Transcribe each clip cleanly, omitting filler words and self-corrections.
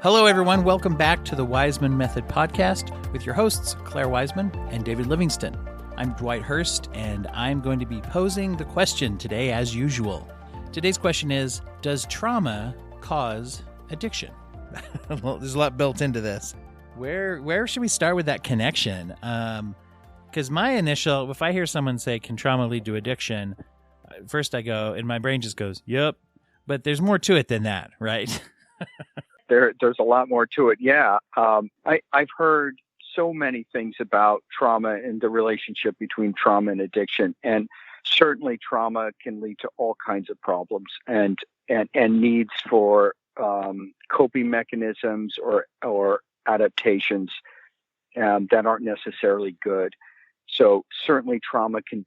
Hello, everyone. Welcome back to the Waismann Method podcast with your hosts, Clare Waismann and David Livingston. I'm Dwight Hurst, and I'm going to be posing the question today as usual. Today's question is, does trauma cause addiction? Well, there's a lot built into this. Where should we start with that connection? Because my initial, if I hear someone say, can trauma lead to addiction? First I go, and my brain just goes, yep. But there's more to it than that, right? There's a lot more to it. Yeah. I've heard so many things about trauma and the relationship between trauma and addiction. And certainly trauma can lead to all kinds of problems and needs for coping mechanisms or adaptations that aren't necessarily good. So certainly trauma can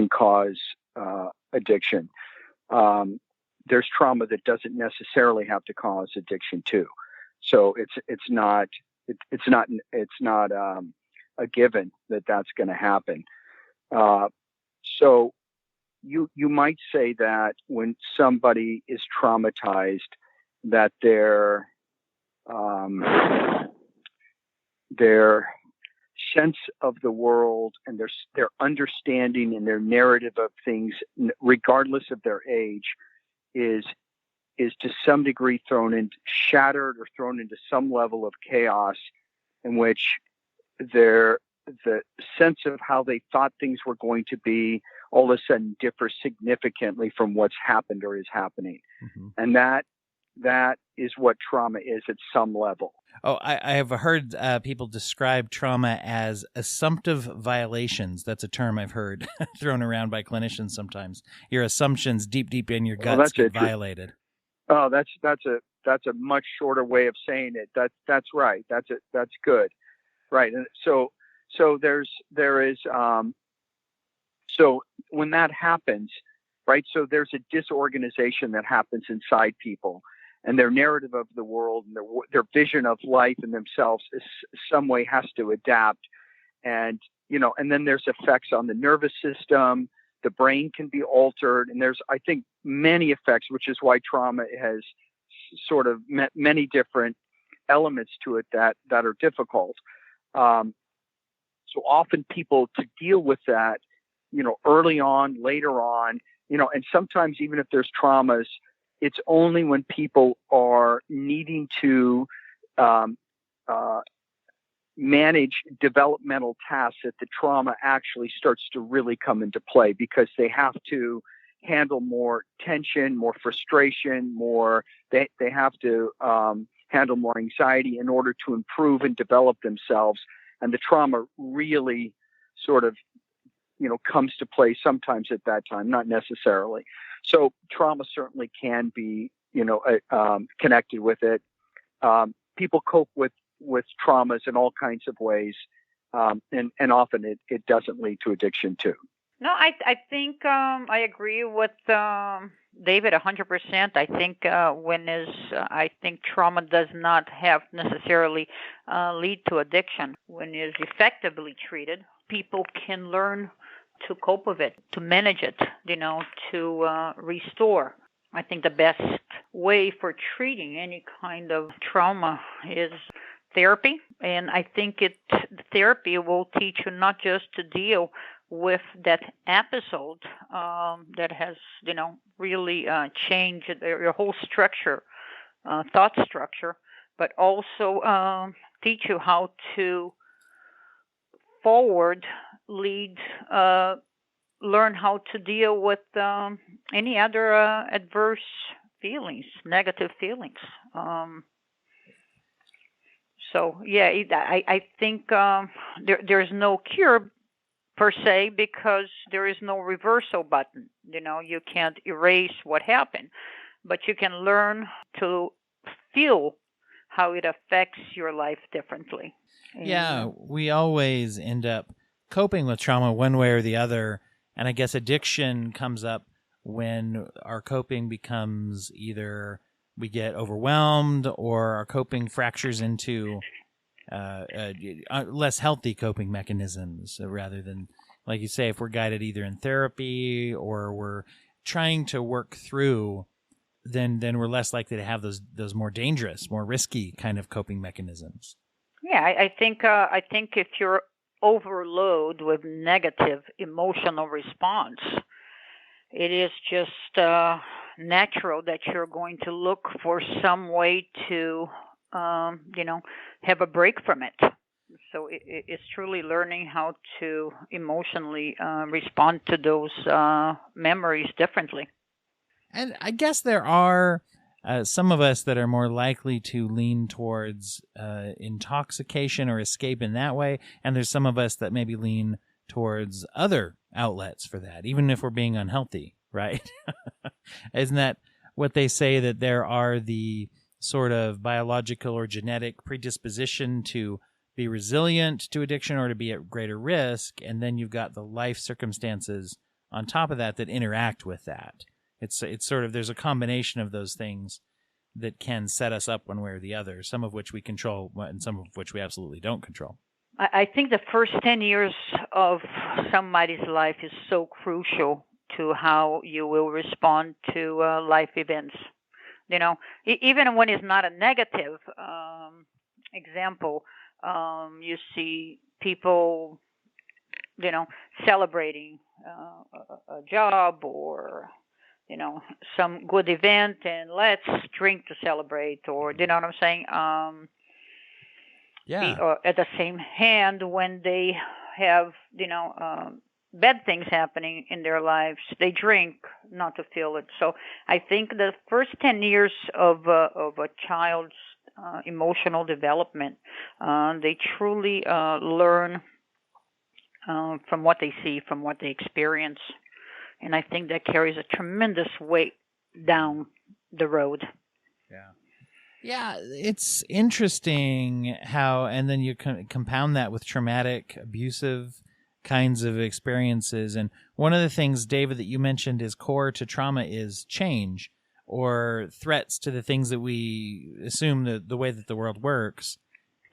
cause addiction. There's trauma that doesn't necessarily have to cause addiction too. So it's not a given that that's going to happen. So you might say that when somebody is traumatized, that their sense of the world and their understanding and their narrative of things, regardless of their age, is to some degree shattered or thrown into some level of chaos in which the sense of how they thought things were going to be all of a sudden differs significantly from what's happened or is happening. Mm-hmm. And that is what trauma is at some level. Oh, I have heard people describe trauma as assumptive violations. That's a term I've heard thrown around by clinicians sometimes. Your assumptions deep in your guts get violated. Oh, that's a much shorter way of saying it. That's right. That's good. Right. And so when that happens, right? So there's a disorganization that happens inside people. And their narrative of the world and their vision of life and themselves is some way has to adapt. And then there's effects on the nervous system. The brain can be altered. And there's, I think, many effects, which is why trauma has sort of many different elements to it that are difficult. So often people to deal with that, early on, later on, and sometimes even if there's traumas, it's only when people are needing to manage developmental tasks that the trauma actually starts to really come into play, because they have to handle more tension, more frustration, they have to handle more anxiety in order to improve and develop themselves. And the trauma really sort of comes to play sometimes at that time, not necessarily. So trauma certainly can be, connected with it. People cope with traumas in all kinds of ways, and often it doesn't lead to addiction too. No, I think I agree with David 100%. I think trauma does not have necessarily lead to addiction. When it is effectively treated, people can learn to cope with it, to manage it, to restore. I think the best way for treating any kind of trauma is therapy. And I think therapy will teach you not just to deal with that episode that has, really changed your whole structure, thought structure, but also teach you how to learn how to deal with any other adverse feelings, negative feelings. So yeah, I think there's no cure per se, because there is no reversal button. You can't erase what happened, but you can learn to feel how it affects your life differently. Yeah, we always end up coping with trauma one way or the other. And I guess addiction comes up when our coping becomes either we get overwhelmed or our coping fractures into less healthy coping mechanisms, rather than, like you say, if we're guided either in therapy or we're trying to work through then we're less likely to have those more dangerous, more risky kind of coping mechanisms. Yeah, I think if you're overload with negative emotional response, it is just natural that you're going to look for some way to, have a break from it. So it's truly learning how to emotionally respond to those memories differently. And I guess there are some of us that are more likely to lean towards intoxication or escape in that way, and there's some of us that maybe lean towards other outlets for that, even if we're being unhealthy, right? Isn't that what they say, that there are the sort of biological or genetic predisposition to be resilient to addiction or to be at greater risk, and then you've got the life circumstances on top of that interact with that. It's sort of, there's a combination of those things that can set us up one way or the other, some of which we control and some of which we absolutely don't control. I think the first 10 years of somebody's life is so crucial to how you will respond to life events. Even when it's not a negative example, you see people, celebrating a job or, some good event, and let's drink to celebrate, or, you know what I'm saying? Yeah. At the same hand, when they have, bad things happening in their lives, they drink not to feel it. So I think the first 10 years of a child's emotional development, they truly learn from what they see, from what they experience. And I think that carries a tremendous weight down the road. Yeah. Yeah, it's interesting how, and then you compound that with traumatic, abusive kinds of experiences. And one of the things, David, that you mentioned is core to trauma is change, or threats to the things that we assume the way that the world works.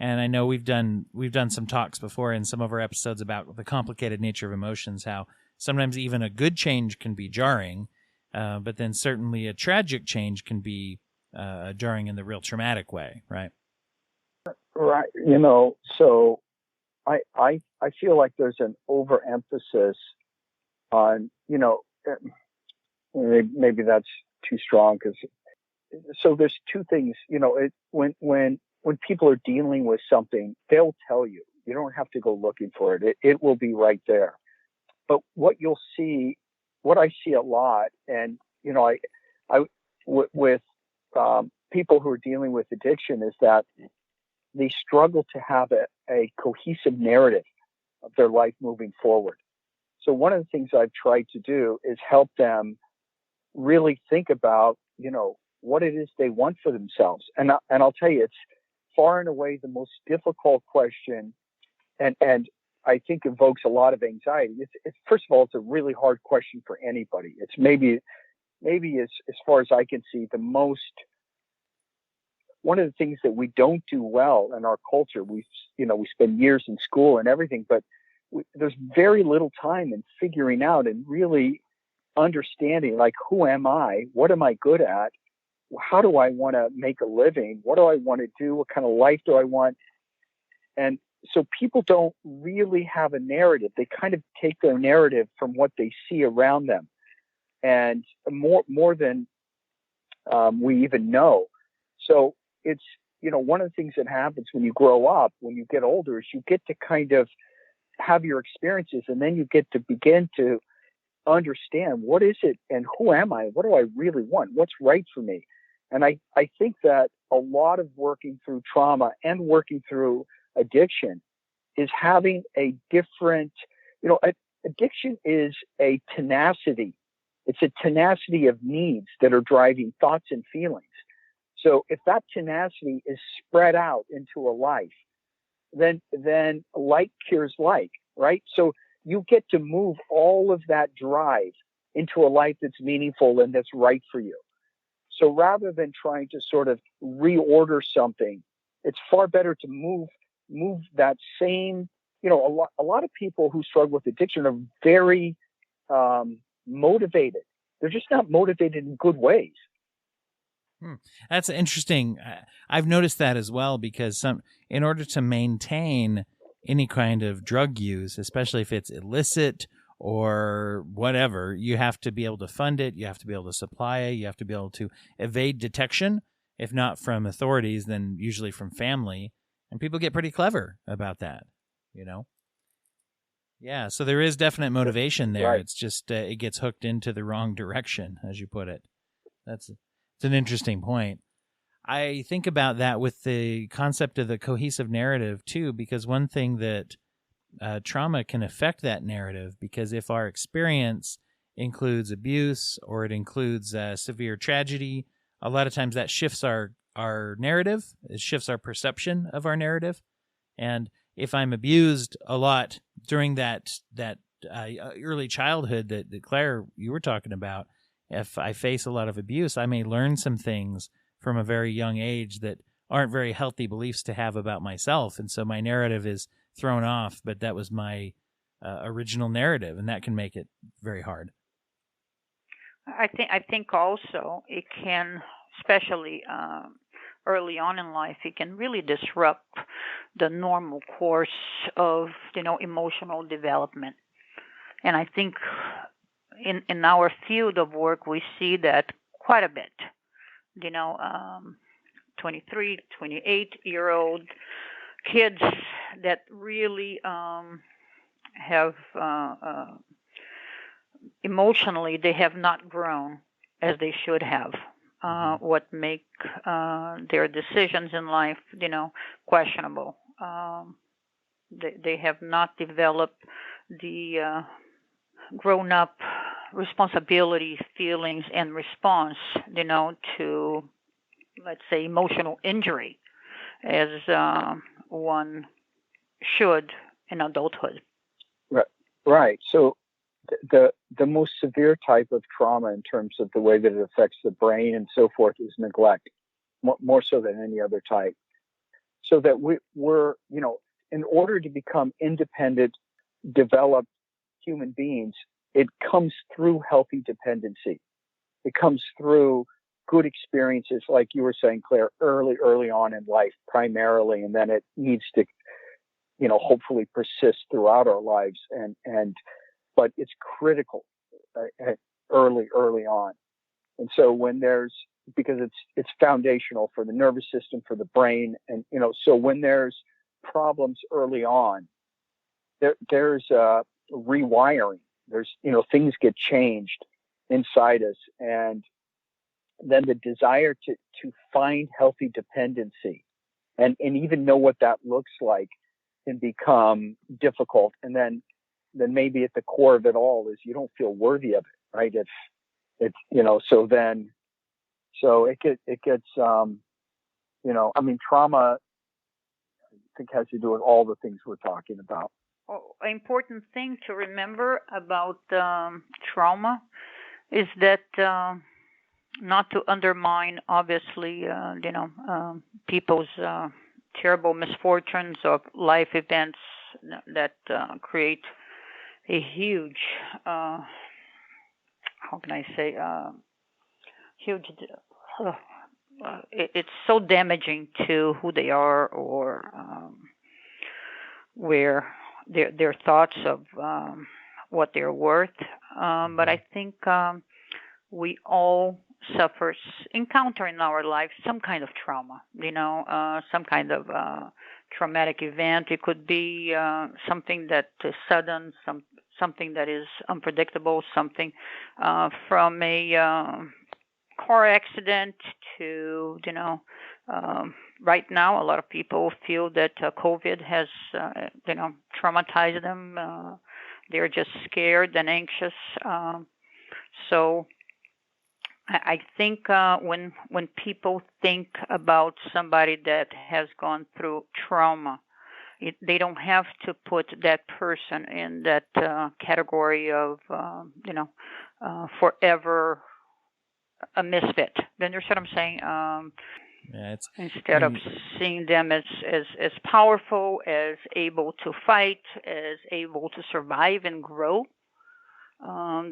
And I know we've done some talks before in some of our episodes about the complicated nature of emotions, how sometimes even a good change can be jarring, but then certainly a tragic change can be jarring in the real traumatic way, right? Right. So I feel like there's an overemphasis on, maybe that's too strong, so there's two things, when people are dealing with something, they'll tell you. You don't have to go looking for it. It will be right there. But what I see a lot, and, with people who are dealing with addiction, is that they struggle to have a cohesive narrative of their life moving forward. So one of the things I've tried to do is help them really think about, what it is they want for themselves. And I'll tell you, it's far and away the most difficult question, and I think evokes a lot of anxiety. It's first of all, it's a really hard question for anybody. It's maybe as far as I can see, one of the things that we don't do well in our culture. We spend years in school and everything, but there's very little time in figuring out and really understanding, like, who am I? What am I good at? How do I want to make a living? What do I want to do? What kind of life do I want? And so people don't really have a narrative. They kind of take their narrative from what they see around them, and more than we even know. So it's, one of the things that happens when you grow up, when you get older, is you get to kind of have your experiences, and then you get to begin to understand, what is it and who am I? What do I really want? What's right for me? And I think that a lot of working through trauma and working through addiction is having a different, addiction is a tenacity. It's a tenacity of needs that are driving thoughts and feelings. So if that tenacity is spread out into a life, then like cures like, right? So you get to move all of that drive into a life that's meaningful and that's right for you. So rather than trying to sort of reorder something, it's far better to move that same, a lot of people who struggle with addiction are very motivated. They're just not motivated in good ways. That's interesting. I've noticed that as well, because in order to maintain any kind of drug use, especially if it's illicit or whatever, you have to be able to fund it, you have to be able to supply it, you have to be able to evade detection, if not from authorities, then usually from family. And people get pretty clever about that, you know? Yeah, so there is definite motivation there. Right. It's just it gets hooked into the wrong direction, as you put it. It's an interesting point. I think about that with the concept of the cohesive narrative too, because one thing that trauma can affect that narrative, because if our experience includes abuse or it includes severe tragedy, a lot of times that shifts our narrative. It shifts our perception of our narrative. And if I'm abused a lot during that early childhood that Claire, you were talking about, if I face a lot of abuse, I may learn some things from a very young age that aren't very healthy beliefs to have about myself. And so my narrative is thrown off, but that was my original narrative, and that can make it very hard. I think also it can, especially early on in life, it can really disrupt the normal course of emotional development. And I think in our field of work we see that quite a bit. 23, 28-year-old kids that really have emotionally, they have not grown as they should have. What make their decisions in life, questionable. They have not developed the grown-up responsibility, feelings, and response, to, let's say, emotional injury as one should in adulthood. Right. So the most severe type of trauma in terms of the way that it affects the brain and so forth is neglect, more so than any other type. So that we're, in order to become independent, developed human beings, it comes through healthy dependency. It comes through good experiences, like you were saying, Claire, early on in life, primarily, and then it needs to, hopefully persist throughout our lives. But it's critical early on. And so because it's foundational for the nervous system, for the brain, and so when there's problems early on, there's rewiring. There's things get changed inside us, and then the desire to find healthy dependency and even know what that looks like can become difficult. And then maybe at the core of it all is you don't feel worthy of it, right? It's so it gets trauma, I think, has to do with all the things we're talking about. An important thing to remember about trauma is that not to undermine, obviously, people's terrible misfortunes of life events that create a huge, how can I say, huge. It's so damaging to who they are, or where their thoughts of what they're worth. But I think we all encounter in our life some kind of trauma, some kind of traumatic event. It could be something that is sudden, something that is unpredictable, something from a car accident to, right now a lot of people feel that COVID has, traumatized them. They're just scared and anxious. So I think when people think about somebody that has gone through trauma, they don't have to put that person in that category of, forever a misfit. Do you understand what I'm saying? Instead of seeing them as powerful, as able to fight, as able to survive and grow,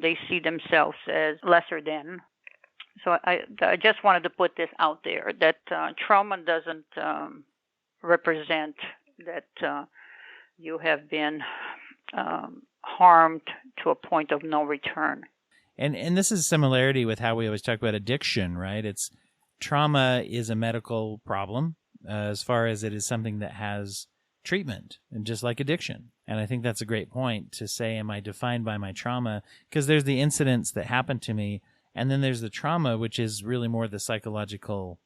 they see themselves as lesser than. So I just wanted to put this out there, that trauma doesn't represent that you have been harmed to a point of no return. And this is a similarity with how we always talk about addiction, right? It's trauma is a medical problem as far as it is something that has treatment, and just like addiction. And I think that's a great point to say, am I defined by my trauma? Because there's the incidents that happened to me, and then there's the trauma, which is really more the psychological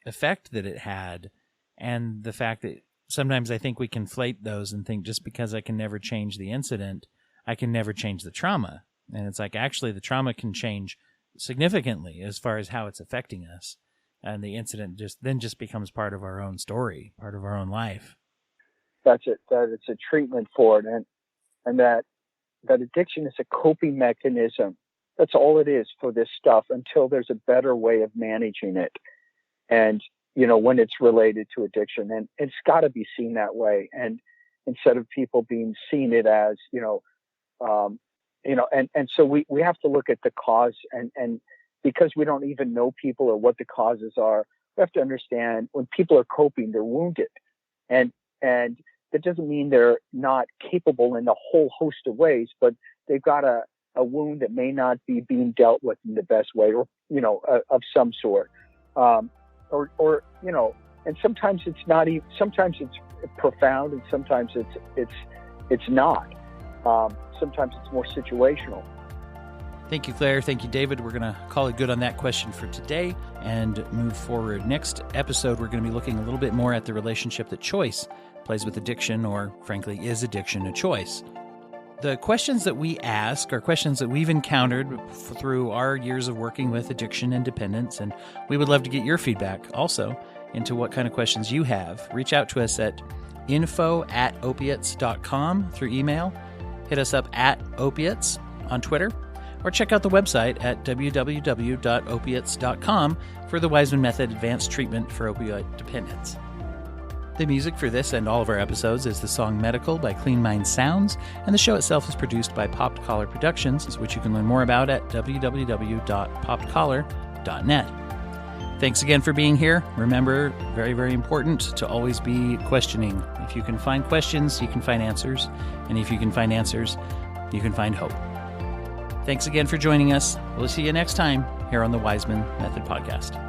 effect that it had, and the fact that sometimes I think we conflate those and think just because I can never change the incident, I can never change the trauma. And it's like, actually, the trauma can change significantly as far as how it's affecting us. And the incident just becomes part of our own story, part of our own life. That's it. That it's a treatment for it. And that addiction is a coping mechanism. That's all it is for this stuff until there's a better way of managing it. And, when it's related to addiction, and it's got to be seen that way. And instead of people being seen it as, and so we have to look at the cause, and because we don't even know people or what the causes are, we have to understand when people are coping, they're wounded. And that doesn't mean they're not capable in a whole host of ways, but they've got a wound that may not be being dealt with in the best way, or, of some sort. And sometimes it's not even, sometimes it's profound, and sometimes it's not. Sometimes it's more situational. Thank you, Claire. Thank you, David. We're going to call it good on that question for today and move forward. Next episode, we're going to be looking a little bit more at the relationship that choice plays with addiction, or frankly, is addiction a choice? The questions that we ask are questions that we've encountered through our years of working with addiction and dependence, and we would love to get your feedback also into what kind of questions you have. Reach out to us at info@opiates.com through email. Hit us up at Opiates on Twitter, or check out the website at www.opiates.com for the Waismann Method Advanced Treatment for Opioid Dependence. The music for this and all of our episodes is the song Medical by Clean Mind Sounds, and the show itself is produced by Popped Collar Productions, which you can learn more about at www.poppedcollar.net. Thanks again for being here. Remember, very, very important to always be questioning. If you can find questions, you can find answers. And if you can find answers, you can find hope. Thanks again for joining us. We'll see you next time here on the Waismann Method Podcast.